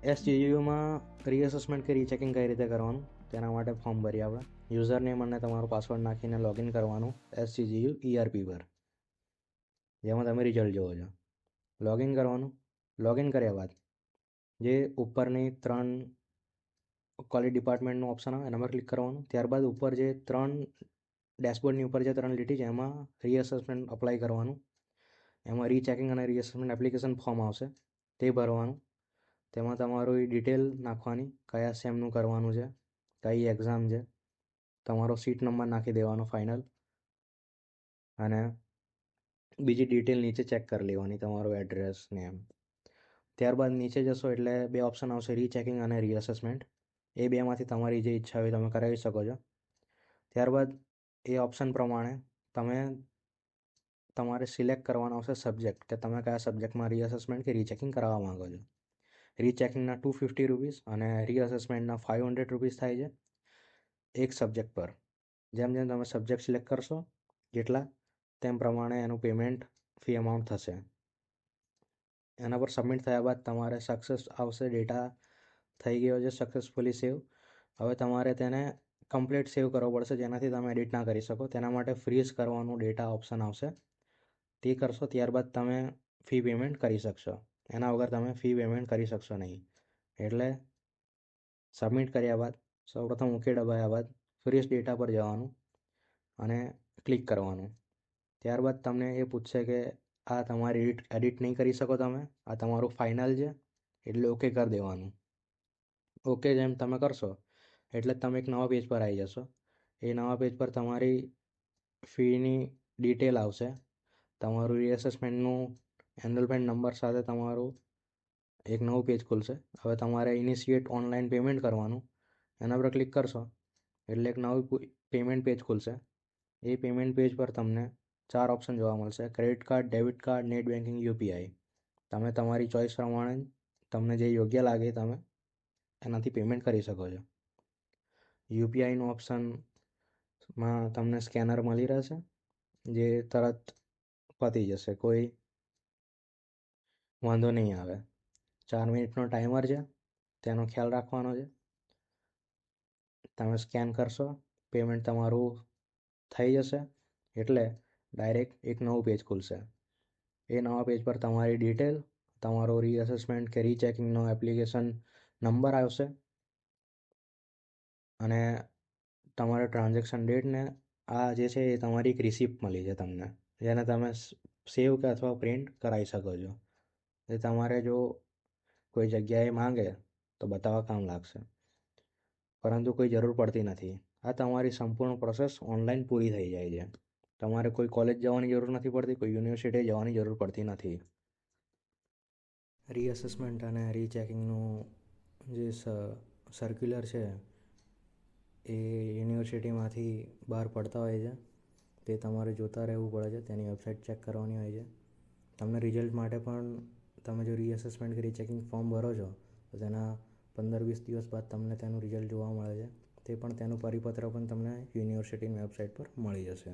એસજીયુમાં રીઅસેસમેન્ટ કે રીચેકિંગ કઈ રીતે કરવાનું તેના માટે ફોર્મ ભરીએ આપણે. યુઝર નેમ અને તમારું પાસવર્ડ નાખીને લોગિન કરવાનું એસજીયુ ERP પર, જેમાં તમે રિઝલ્ટ જોવો છો. લોગિન કરવાનું. લોગિન કર્યા બાદ જે ઉપરની 3 ક્વોલિટી ડિપાર્ટમેન્ટનું ઓપ્શન આવે એના પર ક્લિક કરવાનું. ત્યારબાદ ઉપર જે 3 ડેશબોર્ડની ઉપર જે 3 લીટી છે એમાં રીઅસેસમેન્ટ અપ્લાય કરવાનું. એમાં રીચેકિંગ અને રીઅસેસમેન્ટ એપ્લિકેશન ફોર્મ આવશે તે ભરવાનું. તેમાં તમારું ડિટેલ નાખવાની, કયા સેમનું કરવાનું છે, કઈ એક્ઝામ છે, તમારો સીટ નંબર નાખી દેવાનો ફાઇનલ, અને બીજી ડિટેલ નીચે ચેક કરી લેવાની, તમારું એડ્રેસ ને એમ. ત્યારબાદ નીચે જશો એટલે 2 ઓપ્શન આવશે, રીચેકિંગ અને રીઅસેસમેન્ટ. એ બેમાંથી તમારી જે ઈચ્છા હોય તમે કરાવી શકો છો. ત્યારબાદ એ ઓપ્શન પ્રમાણે તમારે સિલેક્ટ કરવાનો આવશે સબ્જેક્ટ, કે તમે કયા સબ્જેક્ટમાં રીઅસેસમેન્ટ કે રીચેકિંગ કરાવવા માંગો છો. રીચેકિંગના ₹250 અને રીઅસેસમેન્ટના ₹500 થાય છે એક સબ્જેક્ટ પર. જેમ જેમ તમે સબ્જેક્ટ સિલેક્ટ કરશો જેટલા, તેમ પ્રમાણે એનું પેમેન્ટ ફી અમાઉન્ટ થશે. એના પર સબમિટ થયા બાદ તમારે સક્સેસ આવશે, ડેટા થઈ ગયો છે સક્સેસફુલી સેવ. હવે તમારે તેને કમ્પ્લીટ સેવ કરવો પડશે, જેનાથી તમે એડિટ ના કરી શકો. તેના માટે ફ્રીઝ કરવાનું ડેટા ઓપ્શન આવશે, તે કરશો ત્યારબાદ તમે ફી પેમેન્ટ કરી શકશો. એના વગર તમે ફી પેમેન્ટ કરી શકશો નહીં. એટલે સબમિટ કર્યા બાદ સૌપ્રથમ ઓકે દબાવ્યા બાદ ફ્રીઝ ડેટા પર જવાનું અને ક્લિક કરવાનું. ત્યારબાદ તમને એ પૂછશે કે આ તમારી એડિટ નહીં કરી શકો તમે, આ તમારું ફાઇનલ છે, એટલે ઓકે કરી દેવાનું. ઓકે જેમ તમે કરશો એટલે તમે એક નવા પેજ પર આવી જશો. એ નવા પેજ પર તમારી ફીની ડિટેલ આવશે, તમારું રીઅસેસમેન્ટનું એનરોલમેન્ટ નંબર સાથે તમારું એક નવું પેજ ખુલશે. હવે તમારે ઇનિશિએટ ઓનલાઈન પેમેન્ટ કરવાનું, એના પર ક્લિક કરશો એટલે એક નવું પેમેન્ટ પેજ ખુલશે. એ પેમેન્ટ પેજ પર તમને 4 ઓપ્શન જોવા મળશે, credit card, debit card, net banking, UPI. તમે તમારી ચોઈસ પ્રમાણે તમને જે યોગ્ય લાગે તમે એનાથી પેમેન્ટ કરી શકો છો. યુપીઆઈનું ઓપ્શનમાં તમને સ્કેનર મળી રહેશે, જે તરત પતી જશે, કોઈ વાંધો નહીં આવે. 4 મિનિટનો ટાઈમર છે, તેનો ખ્યાલ રાખવાનો છે. તમે સ્કેન કરશો, પેમેન્ટ તમારું થઈ જશે એટલે ડાયરેક્ટ એક નવું પેજ ખુલશે. એ નવા પેજ પર તમારી ડિટેલ, તમારો રીઅસેસમેન્ટ કે રીચેકિંગનો એપ્લિકેશન નંબર આવશે અને તમારે ટ્રાન્ઝેક્શન ડેટ ને આ જે છે એ તમારી એક રિસિપ્ટ મળી છે તમને, જેને તમે સેવ કે અથવા પ્રિન્ટ કરાવી શકો છો. એ તમારે જો કોઈ જગ્યાએ માંગે તો બતાવવા કામ લાગશે, પરંતુ કોઈ જરૂર પડતી નથી. આ તમારી સંપૂર્ણ પ્રોસેસ ઓનલાઈન પૂરી થઈ જાય છે. તમારે કોઈ કોલેજ જવાની જરૂર નથી પડતી, કોઈ યુનિવર્સિટી જવાની જરૂર પડતી નથી. રીઅસેસમેન્ટ અને રીચેકિંગનું જે સર્ક્યુલર છે એ યુનિવર્સિટીમાંથી બહાર પડતા હોય છે, તે તમારે જોતા રહેવું પડે છે, તેની વેબસાઇટ ચેક કરવાની હોય છે. તમને રિઝલ્ટ માટે પણ તમે જો રીઅસેસમેન્ટ કે રીચેકિંગ ફોર્મ ભરો છો તો તેના 15-20 દિવસ બાદ તમને તેનું રિઝલ્ટ જોવા મળે છે. તે પણ તેનું પરિપત્ર પણ તમને યુનિવર્સિટીની વેબસાઇટ પર મળી જશે.